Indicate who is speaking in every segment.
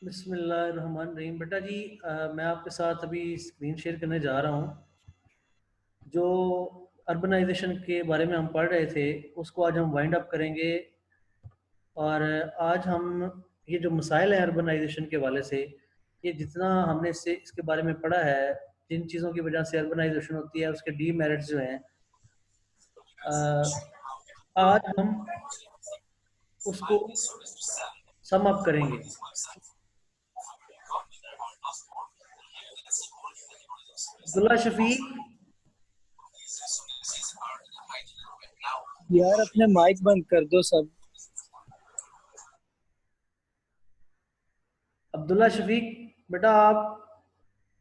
Speaker 1: बिस्मिल्लाहिर्रहमानिर्रहीम। बेटा जी, मैं आपके साथ अभी स्क्रीन शेयर करने जा रहा हूँ। जो अर्बनाइजेशन के बारे में हम पढ़ रहे थे उसको आज हम वाइंड अप करेंगे। और आज हम ये जो मसाइल हैं अर्बनाइजेशन के वाले से, ये जितना हमने इसके बारे में पढ़ा है, जिन चीज़ों की वजह से अर्बनाइजेशन होती है उसके डीमेरिट्स जो हैं, आज हम उसको सम अप करेंगे। अब्दुल्ला शफीक,
Speaker 2: यार अपने माइक बंद कर दो सब।
Speaker 1: अब्दुल्ला शफीक बेटा, आप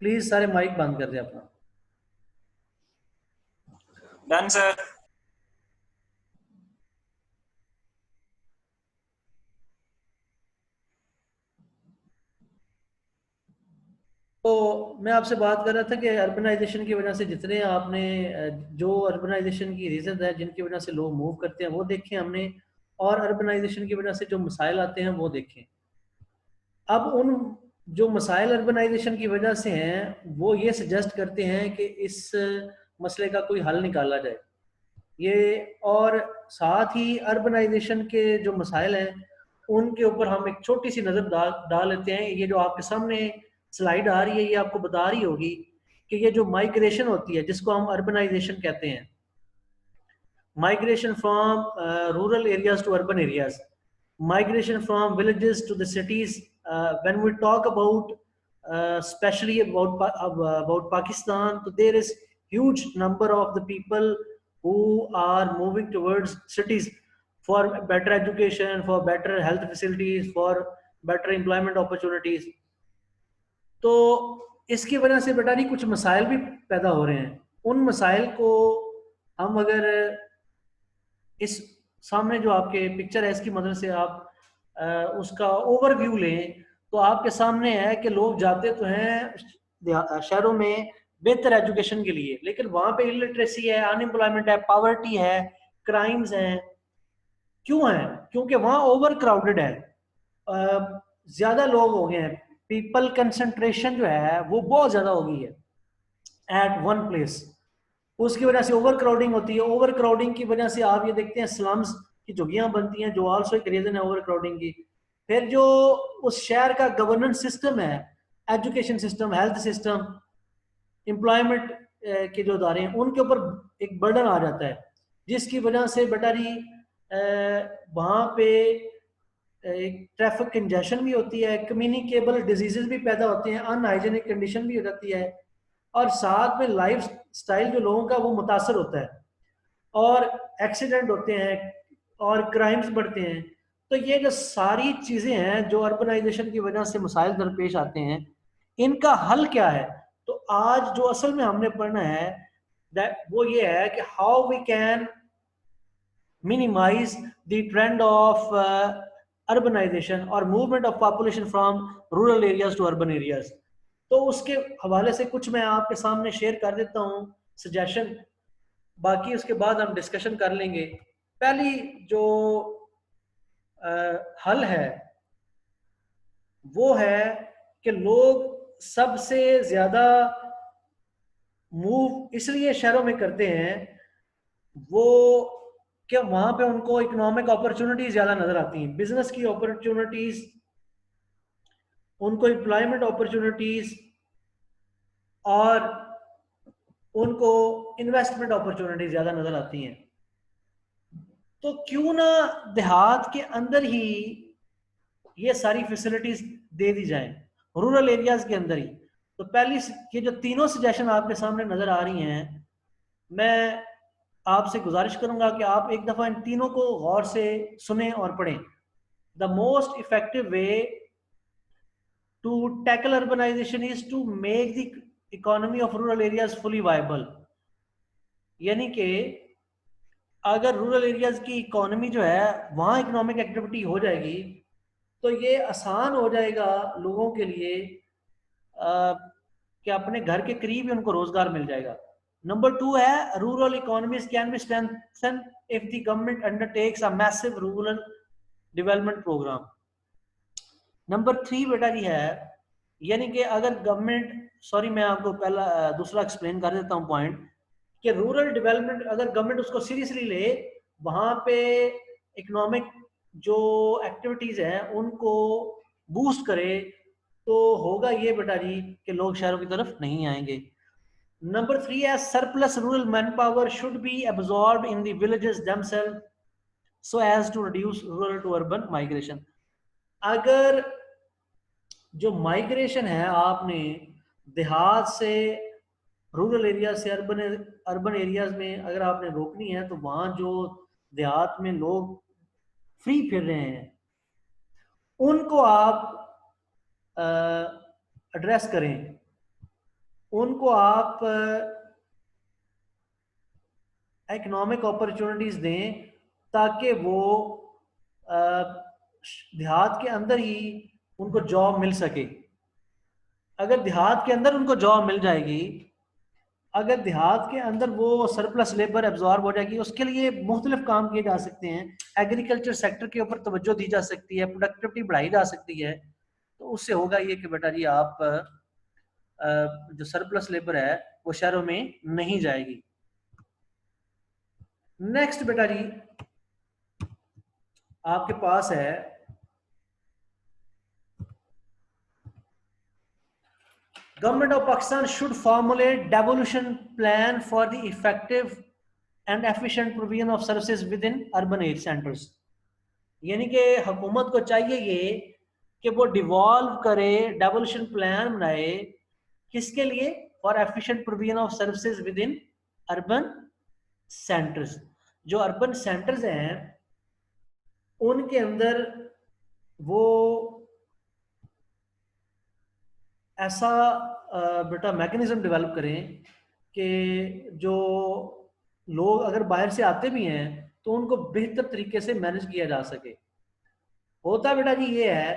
Speaker 1: प्लीज सारे माइक बंद कर दें अपना।
Speaker 3: Done sir.
Speaker 1: तो मैं आपसे बात कर रहा था कि अर्बनाइजेशन की वजह से जितने आपने जो अर्बनाइजेशन की रीजन है जिनकी वजह से लोग मूव करते हैं वो देखें हमने, और अर्बनाइजेशन की वजह से जो मसाइल आते हैं वो देखें। अब उन जो मसाइल अर्बनाइजेशन की वजह से हैं वो ये सजेस्ट करते हैं कि इस मसले का कोई हल निकाला जाए ये, और साथ ही अर्बनाइजेशन के जो मसाइल हैं उनके ऊपर हम एक छोटी सी नज़र डाल लेते हैं। ये जो आपके सामने स्लाइड आ रही है ये आपको बता रही होगी कि ये जो माइग्रेशन होती है जिसको हम अर्बनाइजेशन कहते हैं, migration from rural areas to urban areas, migration from villages to the cities. When we talk about especially about Pakistan, so there is huge number of the people who are moving towards cities for better education, for better health facilities, for better employment opportunities. तो इसकी वजह से बेटा नहीं कुछ मसाइल भी पैदा हो रहे हैं। उन मसाइल को हम अगर इस सामने जो आपके पिक्चर है इसकी मदद से आप उसका ओवरव्यू लें तो आपके सामने है कि लोग जाते तो हैं शहरों में बेहतर एजुकेशन के लिए, लेकिन वहां पे इलिटरेसी है, अनएम्प्लॉयमेंट है, पॉवर्टी है, क्राइम्स हैं। क्यों है? क्योंकि वहां ओवर क्राउडेड है, ज्यादा लोग हो गए हैं, पीपल कंसंट्रेशन जो है वो बहुत ज्यादा हो गई है एट वन प्लेस। उसकी वजह से ओवर क्राउडिंग होती है। ओवर क्राउडिंग की वजह से आप ये देखते हैं स्लम्स की झुग्गियां बनती हैं जो आल्सो एक रीजन है ओवर क्राउडिंग की। फिर जो उस शहर का गवर्नेंस सिस्टम है, education system, health system, employment के जो अदारे हैं उनके ऊपर एक बर्डन आ जाता है, जिसकी वजह से बेटारी वहाँ पे एक ट्रैफिक कंजेशन भी होती है, कम्युनिकेबल डिजीजेस भी पैदा होते हैं, अनहाइजेनिक कंडीशन भी हो जाती है, और साथ में लाइफ स्टाइल जो लोगों का वो मुतासर होता है, और एक्सीडेंट होते हैं और क्राइम्स बढ़ते हैं। तो ये जो सारी चीज़ें हैं जो अर्बनाइजेशन की वजह से मसाइल दरपेश आते हैं, इनका हल क्या है? तो आज जो असल में हमने पढ़ना है वो ये है कि how we can minimise the trend of urbanisation और movement of population from rural areas to urban areas. तो उसके हवाले से कुछ मैं आपके सामने शेयर कर देता हूँ सजेशन, बाकी उसके बाद हम डिस्कशन कर लेंगे। पहली जो हल है वो है कि लोग सबसे ज्यादा मूव इसलिए शहरों में करते हैं वो कि वहां पे उनको इकोनॉमिक अपॉर्चुनिटीज ज्यादा नजर आती हैं, बिजनेस की अपॉर्चुनिटीज, उनको एम्प्लॉयमेंट अपॉर्चुनिटीज, और उनको इन्वेस्टमेंट अपॉर्चुनिटीज ज्यादा नजर आती हैं। तो क्यों ना देहात के अंदर ही ये सारी फैसिलिटीज दे दी जाएं, रूरल एरियाज के अंदर ही। तो पहली ये जो तीनों सजेशन आपके सामने नजर आ रही हैं, मैं आपसे गुजारिश करूंगा कि आप एक दफा इन तीनों को गौर से सुने और पढ़ें। The most effective way to tackle urbanization is to make the economy of rural areas fully viable. यानी कि अगर रूरल एरियाज की इकोनॉमी जो है वहाँ इकोनॉमिक एक्टिविटी हो जाएगी तो ये आसान हो जाएगा लोगों के लिए कि अपने घर के करीब ही उनको रोजगार मिल जाएगा। नंबर 2 है rural economies can be strengthen if the government undertakes a massive rural development program. Number 3 बेटा जी है, यानी कि अगर गवर्नमेंट, सॉरी मैं आपको पहला दूसरा एक्सप्लेन कर देता हूँ पॉइंट, कि रूरल डेवलपमेंट अगर गवर्नमेंट उसको सीरियसली ले, वहाँ पे इकोनॉमिक जो एक्टिविटीज हैं उनको बूस्ट करे, तो होगा ये बेटा जी कि लोग शहरों की तरफ नहीं आएंगे। नंबर 3 है surplus rural man power should be absorb in the villages themselves so as to reduce rural to urban migration. अगर जो माइग्रेशन है आपने देहात से, रूरल एरिया से अर्बन अर्बन एरियाज में अगर आपने रोकनी है, तो वहाँ जो देहात में लोग फ्री फिर रहे हैं उनको आप एड्रेस करें, उनको आप इकोनॉमिक अपॉर्चुनिटीज दें, ताकि वो देहात के अंदर ही उनको जॉब मिल सके। अगर देहात के अंदर उनको जॉब मिल जाएगी, अगर देहात के अंदर वो सरप्लस लेबर एब्जॉर्ब हो जाएगी, उसके लिए मुख्तलिफ काम किए जा सकते हैं। एग्रीकल्चर सेक्टर के ऊपर तवज्जो दी जा सकती है, प्रोडक्टिविटी बढ़ाई जा सकती है, तो उससे होगा ये कि बेटा जी आप जो सरप्लस लेबर है वो शहरों में नहीं जाएगी। नेक्स्ट बेटा जी आपके पास है government of Pakistan should formulate devolution plan for the effective and efficient provision of services with in urban area centres. यानी कि हुकूमत को चाहिए ये कि वो डिवॉल्व करे, डेवोल्यूशन प्लान बनाए, किसके लिए? For efficient provision of services with in urban centres. जो अर्बन सेंटर्स हैं उनके अंदर वो ऐसा बेटा मैकेनिज्म डेवलप करें कि जो लोग अगर बाहर से आते भी हैं तो उनको बेहतर तरीके से मैनेज किया जा सके। होता बेटा जी ये है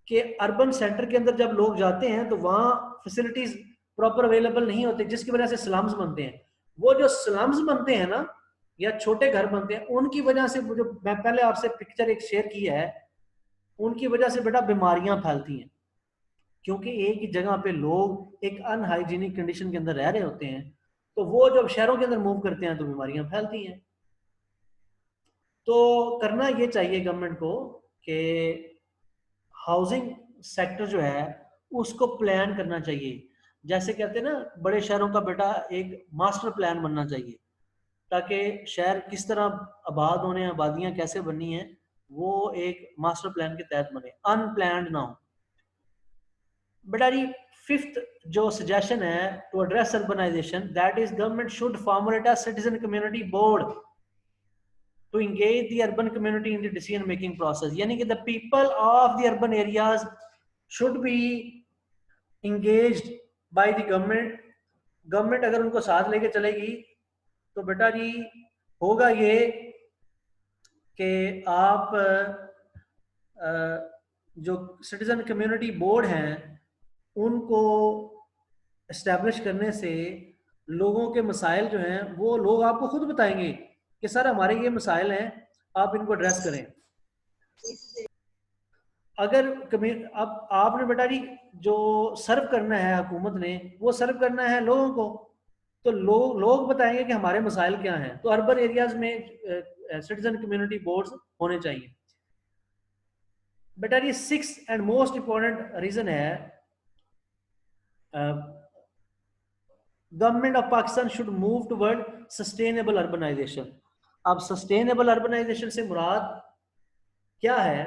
Speaker 1: कि अर्बन सेंटर के अंदर जब लोग जाते हैं तो वहाँ फैसिलिटीज प्रॉपर अवेलेबल नहीं होते, जिसकी वजह से स्लम्स बनते हैं। वो जो स्लम्स बनते हैं ना, या छोटे घर बनते हैं, उनकी वजह से जो मैं पहले आपसे पिक्चर एक शेयर की है, उनकी वजह से बेटा बीमारियां फैलती हैं, क्योंकि एक ही जगह पे लोग एक अनहाइजीनिक कंडीशन के अंदर रह रहे होते हैं, तो वो जब शहरों के अंदर मूव करते हैं तो बीमारियां फैलती हैं। तो करना ये चाहिए गवर्नमेंट को कि हाउसिंग सेक्टर जो है उसको प्लान करना चाहिए। जैसे कहते हैं ना, बड़े शहरों का बेटा एक मास्टर प्लान बनना चाहिए, ताकि शहर किस तरह आबाद होने, आबादियां कैसे बननी है, वो एक मास्टर प्लान के तहत बने, अनप्लान्ड ना हो। बेटा जी फिफ्थ जो सजेशन है to address urbanization, that is government should formulate a citizen community board to engage the urban community in the decision making process। यानी कि the people of the urban areas should be engaged by the government। Government अगर उनको साथ लेके चलेगी तो बेटा जी होगा ये कि आप जो सिटीजन कम्युनिटी बोर्ड हैं उनको इस्टेब्लिश करने से लोगों के मसाइल जो हैं वो लोग आपको खुद बताएंगे कि सर हमारे ये मसाइल हैं, आप इनको एड्रेस करें। अगर अब आपने बेटा जी जो सर्व करना है हुकूमत ने, वो सर्व करना है लोगों को, तो लोग बताएंगे कि हमारे मसाइल क्या हैं। तो अर्बन एरियाज में सिटीजन कम्युनिटी बोर्ड्स होने चाहिए। बेटा जी six and most important reason है, government of Pakistan should move toward sustainable urbanisation. अब सस्टेनेबल अर्बनाइजेशन से मुराद क्या है?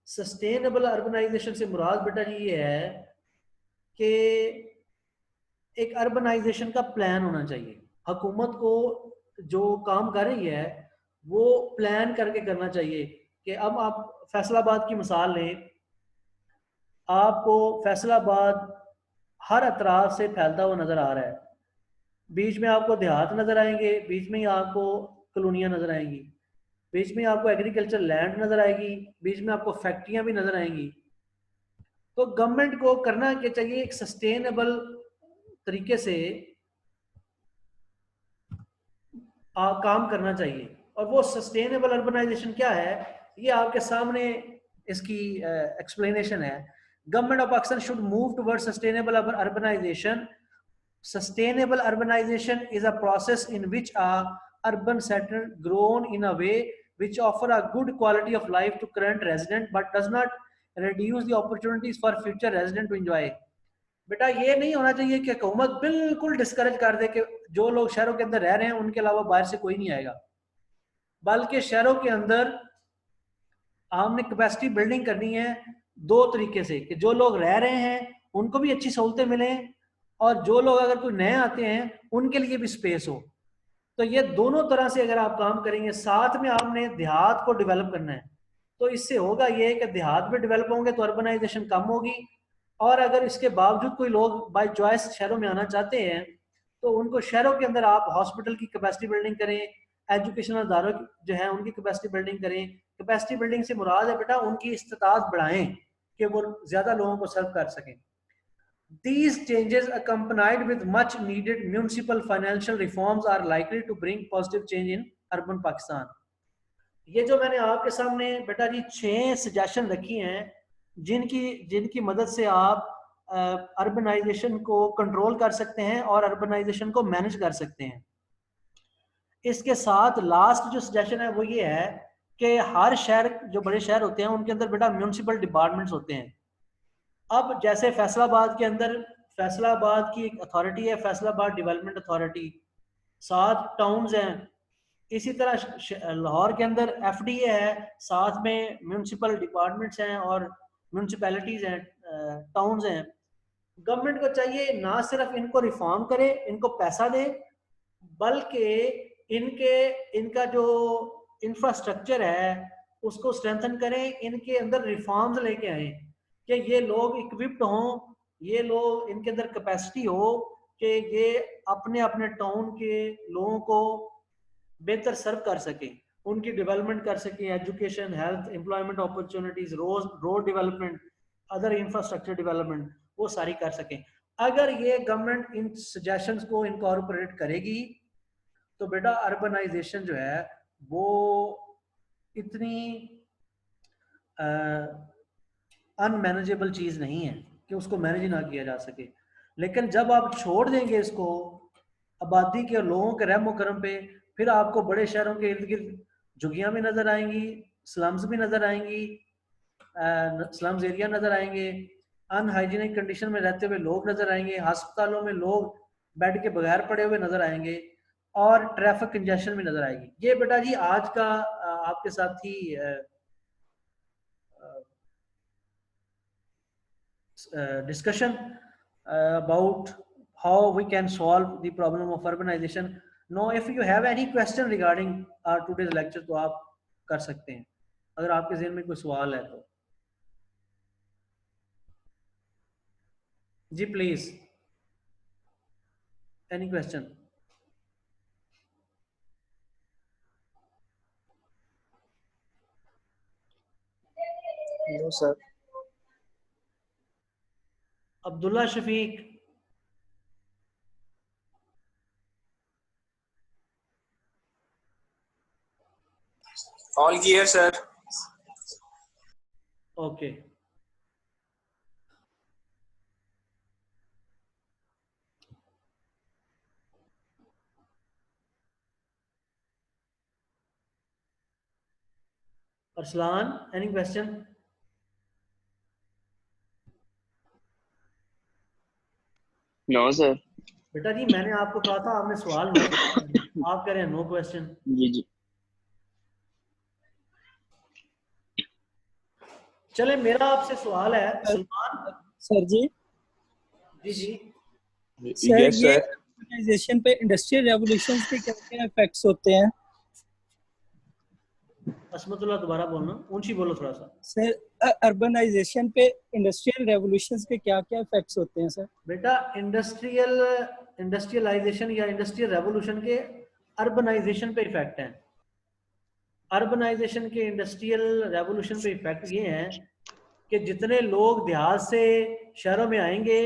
Speaker 1: सस्टेनेबल अर्बनाइजेशन से मुराद बेटा जी ये है कि एक अर्बनाइजेशन का प्लान होना चाहिए। हुकूमत को जो काम कर रही है वो प्लान करके करना चाहिए। कि अब आप फैसलाबाद की मिसाल लें, आपको फैसलाबाद हर अतराफ से फैलता हुआ नजर आ रहा है। बीच में आपको देहात नजर आएंगे, बीच में ही आपको कॉलोनियां नजर आएंगी, बीच में आपको एग्रीकल्चर लैंड नजर आएगी, बीच में आपको फैक्ट्रियां भी नजर आएंगी। तो गवर्नमेंट को करना क्या चाहिए? एक सस्टेनेबल तरीके से काम करना चाहिए। और वो सस्टेनेबल अर्बनाइजेशन क्या है, ये आपके सामने इसकी एक्सप्लेनेशन है, government of Pakistan should move toward sustainable urbanization. Sustainable urbanization is a process in which a urban center grown in a way which offer a good quality of life to current resident but does not reduce the opportunities for future resident to enjoy. बेटा ये नहीं होना चाहिए कि हुकूमत बिल्कुल discourage कर दे कि जो लोग शहरों के अंदर रह रहे हैं उनके अलावा बाहर से कोई नहीं आएगा, बल्कि शहरों के अंदर हमने कैपेसिटी बिल्डिंग करनी है दो तरीके से कि जो लोग रह रहे हैं उनको भी अच्छी सहूलतें मिलें और जो लोग अगर कोई नए आते हैं उनके लिए भी स्पेस हो. तो ये दोनों तरह से अगर आप काम करेंगे, साथ में आपने देहात को डेवलप करना है, तो इससे होगा ये कि देहात भी डेवलप होंगे तो अर्बनाइजेशन कम होगी. और अगर इसके बावजूद कोई लोग बाय चॉइस शहरों में आना चाहते हैं तो उनको शहरों के अंदर आप हॉस्पिटल की कैपेसिटी बिल्डिंग करें, एजुकेशनल इदारों जो है उनकी कैपेसिटी बिल्डिंग करें. कैपेसिटी बिल्डिंग से मुराद है बेटा उनकी इस्तात बढ़ाएं कि वो ज्यादा लोगों को सर्व कर सकें. These changes accompanied with much needed municipal financial reforms are likely to bring positive change in urban Pakistan. ये जो मैंने आपके सामने बेटा जी 6 सजेशन रखी हैं जिनकी मदद से आप अर्बनाइजेशन को कंट्रोल कर सकते हैं और अर्बनाइजेशन को मैनेज कर सकते हैं. इसके साथ लास्ट जो सजेशन है वो ये है कि हर शहर, जो बड़े शहर होते हैं उनके अंदर बेटा म्यूनिसिपल डिपार्टमेंट्स होते हैं. अब जैसे फैसलाबाद के अंदर फैसलाबाद की एक अथॉरिटी है, फैसलाबाद डेवलपमेंट अथॉरिटी, 7 टाउन्स हैं. इसी तरह लाहौर के अंदर एफडीए है, साथ में म्यूनिसिपल डिपार्टमेंट्स हैं और म्यूनिसिपैलिटीज हैं, टाउन्स हैं. गवर्नमेंट को चाहिए ना सिर्फ इनको रिफॉर्म करे, इनको पैसा दे, बल्कि इनका जो इंफ्रास्ट्रक्चर है उसको स्ट्रेंथन करें, इनके अंदर रिफॉर्म्स लेके आए कि ये लोग इक्विप्ड हों, ये लोग इनके अंदर कैपेसिटी हो कि ये अपने अपने टाउन के लोगों को बेहतर सर्व कर सकें, उनकी डेवलपमेंट कर सकें, education, health, employment opportunities, road development, other infrastructure development, वो सारी कर सकें. अगर ये गवर्नमेंट इन सजेशंस को इनकॉर्पोरेट करेगी तो बेटा अर्बनाइजेशन जो है वो इतनी अनमैनेजेबल चीज नहीं है कि उसको मैनेज ना किया जा सके. लेकिन जब आप छोड़ देंगे इसको आबादी के लोगों के रहमो करम पे, फिर आपको बड़े शहरों के इर्द गिर्द झुग्गियां भी नजर आएंगी, स्लम्स भी नजर आएंगी, स्लम्स एरिया नजर आएंगे, अनहाइजीनिक कंडीशन में रहते हुए लोग नजर आएंगे, अस्पतालों में लोग बेड के बगैर पड़े हुए नजर आएंगे और ट्रैफिक कंजेशन भी नजर आएगी. ये बेटा जी आज का आपके साथ ही discussion about how we can solve the problem of urbanization. Now if you have any question regarding our today's lecture तो आप कर सकते हैं अगर आपके ज़हन में कोई सवाल है तो. जी please, any question.
Speaker 2: No sir.
Speaker 1: Abdullah Shafiq.
Speaker 3: All clear sir.
Speaker 1: Okay. Arsalan, any question?
Speaker 3: No sir.
Speaker 1: बेटा जी मैंने आपको कहा था आपने सवाल नोट करना, आप कह रहे हैं नो क्वेश्चन.
Speaker 3: जी जी.
Speaker 1: चले मेरा आपसे सवाल है सलमान.
Speaker 2: सर जी.
Speaker 1: जी जी.
Speaker 2: सर
Speaker 3: यस
Speaker 2: ये
Speaker 3: सर.
Speaker 2: अर्बनाइजेशन पे इंडस्ट्रियल रेवोल्यूशन के क्या क्या इफेक्ट्स होते हैं?
Speaker 1: असमतुल्लाह दोबारा बोलना, ऊंची बोलो थोड़ा सा.
Speaker 2: सर अर्बनाइजेशन पे इंडस्ट्रियल रेवोल्यूशन के क्या क्या इफेक्ट्स होते हैं सर?
Speaker 1: बेटा इंडस्ट्रियलाइजेशन या इंडस्ट्रियल रेवोल्यूशन के अर्बनाइजेशन पे इफेक्ट हैं. अर्बनाइजेशन के इंडस्ट्रियल रेवोल्यूशन पे इफेक्ट ये हैं कि जितने लोग देहात से शहरों में आएंगे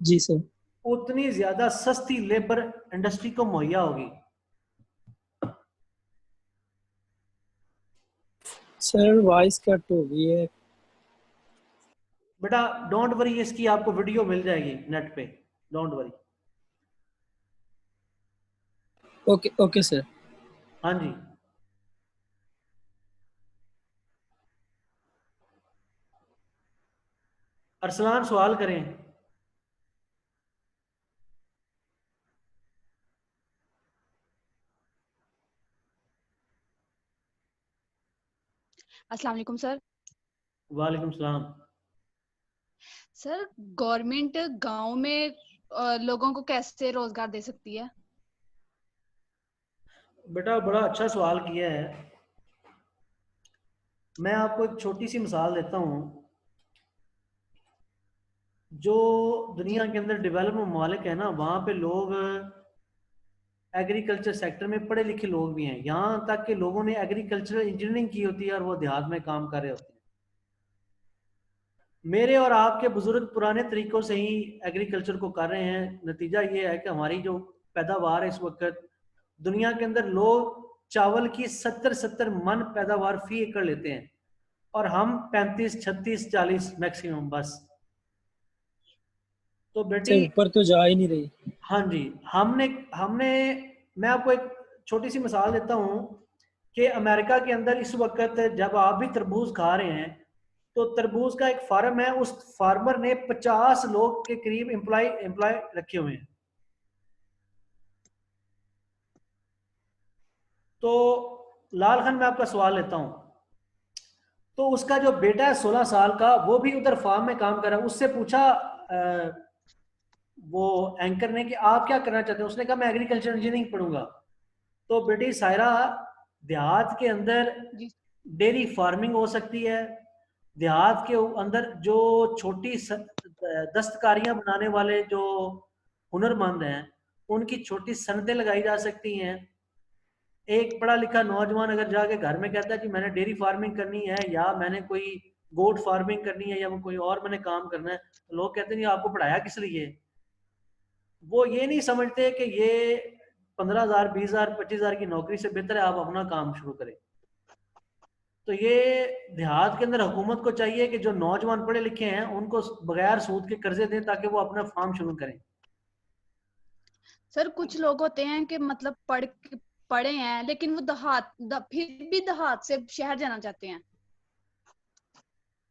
Speaker 2: जी सर.
Speaker 1: उतनी ज्यादा सस्ती लेबर इंडस्ट्री को मुहैया होगी.
Speaker 2: सर वॉइस कट हो गई है।
Speaker 1: बेटा डोंट वरी, इसकी आपको वीडियो मिल जाएगी नेट पे, don't worry.
Speaker 2: Okay okay sir.
Speaker 1: हाँ जी, अरसलान सवाल करें।
Speaker 4: अस्सलाम वालेकुम सर।
Speaker 1: वालेकुम सलाम।
Speaker 4: सर गवर्नमेंट गांव में लोगों को कैसे रोजगार दे सकती है?
Speaker 1: बेटा बड़ा अच्छा सवाल किया है। मैं आपको एक छोटी सी मिसाल देता हूँ। जो
Speaker 4: जी।
Speaker 1: दुनिया के अंदर डेवलप ममालिक है ना, वहाँ पे लोग एग्रीकल्चर सेक्टर में पढ़े लिखे लोग भी हैं, यहाँ तक कि लोगों ने एग्रीकल्चरल इंजीनियरिंग की होती है और वो देहात में काम कर रहे होते हैं। मेरे और आपके बुजुर्ग पुराने तरीकों से ही एग्रीकल्चर को कर रहे हैं। नतीजा ये है कि हमारी जो पैदावार है इस वक्त दुनिया के अंदर, लोग चावल की 70 मन पैदावार फी एकड़ लेते हैं और हम 35 36 40 मैक्सिमम बस। तो बेटी,
Speaker 2: सर ऊपर तो जा ही नहीं रही।
Speaker 1: हाँ जी, हमने हमने मैं आपको एक छोटी सी मिसाल देता हूँ कि अमेरिका के अंदर इस वक्त जब आप भी तरबूज खा रहे हैं, तो तरबूज का एक फार्म है, उस फार्मर ने 50 लोग के करीब एम्प्लॉय एम्प्लॉय रखे हुए हैं। तो लाल खान, मैं आपका सवाल लेता हूँ। तो उसका जो बेटा है 16 साल का, वो भी उधर फार्म में काम कर रहा है। उससे पूछा वो एंकर ने कि आप क्या करना चाहते हैं। उसने कहा मैं एग्रीकल्चर इंजीनियरिंग पढ़ूंगा। तो बेटी सायरा, देहात के अंदर
Speaker 4: जी।
Speaker 1: डेयरी फार्मिंग हो सकती है। देहात के अंदर जो छोटी दस्तकारियां बनाने वाले जो हुनरमंद हैं, उनकी छोटी सनतें लगाई जा सकती हैं। एक पढ़ा लिखा नौजवान अगर जाके घर में कहता है कि मैंने डेयरी फार्मिंग करनी है, या मैंने कोई गोट फार्मिंग करनी है, या कोई और मैंने काम करना है, तो लोग कहते हैं ये आपको पढ़ाया किस लिए। वो ये नहीं समझते कि ये 15,000 20,000 25,000 की नौकरी से बेहतर है आप अपना काम शुरू करें। तो ये देहात के अंदर हुकूमत को चाहिए कि जो नौजवान पढ़े लिखे हैं उनको बगैर सूद के कर्जे दें ताकि वो अपना फार्म शुरू करें।
Speaker 4: सर कुछ लोग होते हैं कि मतलब पढ़े हैं लेकिन वो फिर भी देहात से शहर जाना चाहते हैं।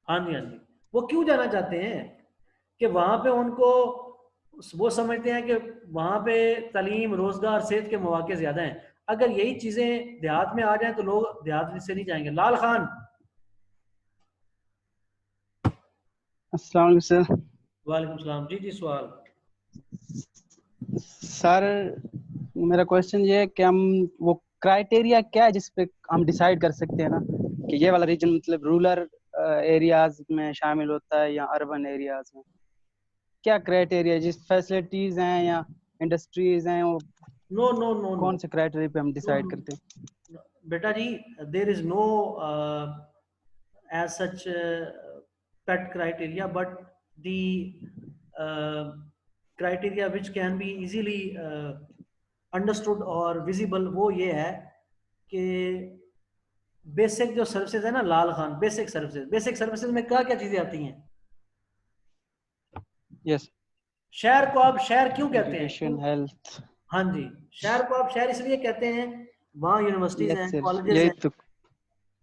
Speaker 1: हाँ जी, हाँ जी। वो क्यों जाना चाहते हैं कि वहाँ पे उनको, वो समझते हैं कि वहाँ पे तालीम, रोजगार, सेहत के मौके ज़्यादा हैं। अगर यही चीज़ें देहात में आ जाएं तो लोग देहात से नहीं जाएंगे। लाल खान।
Speaker 5: अस्सलाम वालेकुम सर।
Speaker 1: वालेकुम सलाम। जी जी, सवाल।
Speaker 5: सर मेरा क्वेश्चन ये है कि हम वो क्राइटेरिया क्या है जिस पे हम डिसाइड कर सकते हैं ना कि ये वाला रीजन मतलब रूरल एरियाज में शामिल होता है या अर्बन एरियाज में, क्या क्राइटेरिया जिस फैसिलिटीज हैं या इंडस्ट्रीज हैं वो
Speaker 1: नो नो नो नो
Speaker 5: कौन से क्राइटेरिया पे हम डिसाइड करते हैं?
Speaker 1: बेटा जी, there is no as such pet criteria, but the criteria which can be easily understood or visible वो ये है कि बेसिक जो सर्विसेज है ना लाल खान, बेसिक सर्विसेज में क्या क्या चीजें आती हैं।
Speaker 5: यस।
Speaker 1: शहर को आप शहर क्यों कहते हैं?
Speaker 5: Education, health.
Speaker 1: हाँ जी, शहर को आप शहर इसलिए कहते हैं, वहाँ यूनिवर्सिटीज हैं,
Speaker 5: यस सर,
Speaker 1: कॉलेजेस
Speaker 5: यही
Speaker 1: हैं।
Speaker 5: तो।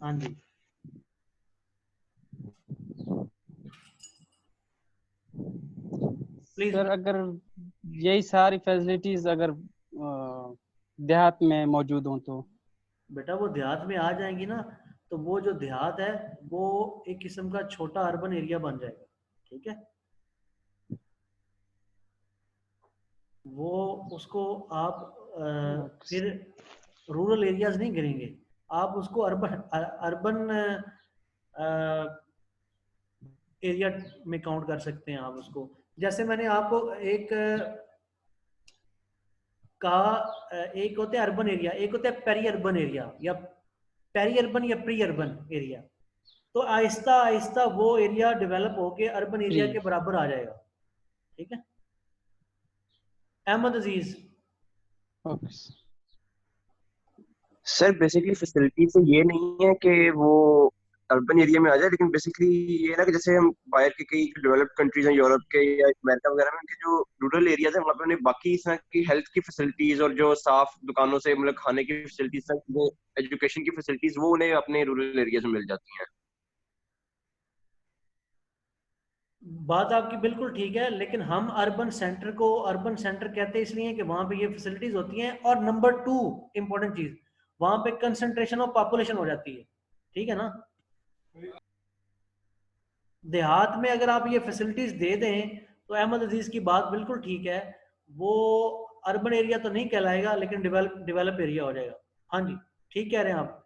Speaker 1: हाँ जी, प्लीज।
Speaker 5: सर अगर यही सारी फैसिलिटीज अगर देहात में मौजूद हों तो?
Speaker 1: बेटा वो देहात में आ जाएंगी ना, तो वो जो देहात है वो एक किस्म का छोटा अर्बन एरिया बन जाएगा। ठीक है, वो उसको आप फिर रूरल एरियाज नहीं गिनेंगे, आप उसको अर्बन अर्बन एरिया में काउंट कर सकते हैं आप उसको। जैसे मैंने आपको एक कहा, एक होता है अर्बन एरिया, एक होता है पेरी अर्बन एरिया, या पेरी अर्बन या प्री अर्बन एरिया। तो आहिस्ता आहिस्ता वो एरिया डेवलप होके अर्बन एरिया के बराबर आ जाएगा। ठीक है अहमद अजीज।
Speaker 5: ओके।
Speaker 3: सर बेसिकली फैसिलिटी से ये नहीं है कि वो
Speaker 6: अर्बन एरिया में आ जाए, लेकिन बेसिकली ये ना कि जैसे हम बाहर के कई डेवलप्ड कंट्रीज हैं, यूरोप के या अमेरिका वगैरह में, उनके जो रूरल एरियाज है वहाँ पे उन्हें बाकी इस तरह की हेल्थ की फैसिलिटीज और जो साफ दुकानों से मतलब खाने की फैसिलिटीज, एजुकेशन की फैसिलिटीज, वो उन्हें अपने रूरल एरियाज में मिल जाती हैं।
Speaker 1: बात आपकी बिल्कुल ठीक है, लेकिन हम अर्बन सेंटर को अर्बन सेंटर कहते हैं इसलिए कि वहां पे ये फैसिलिटीज होती हैं, और नंबर 2 इंपॉर्टेंट चीज, वहां पे कंसंट्रेशन ऑफ पॉपुलेशन हो जाती है, ठीक है ना। देहात में अगर आप ये फैसिलिटीज दे दें तो अहमद अजीज की बात बिल्कुल ठीक है, वो अर्बन एरिया तो नहीं कहलाएगा लेकिन डेवलप एरिया हो जाएगा। हाँ जी, ठीक कह रहे हैं आप।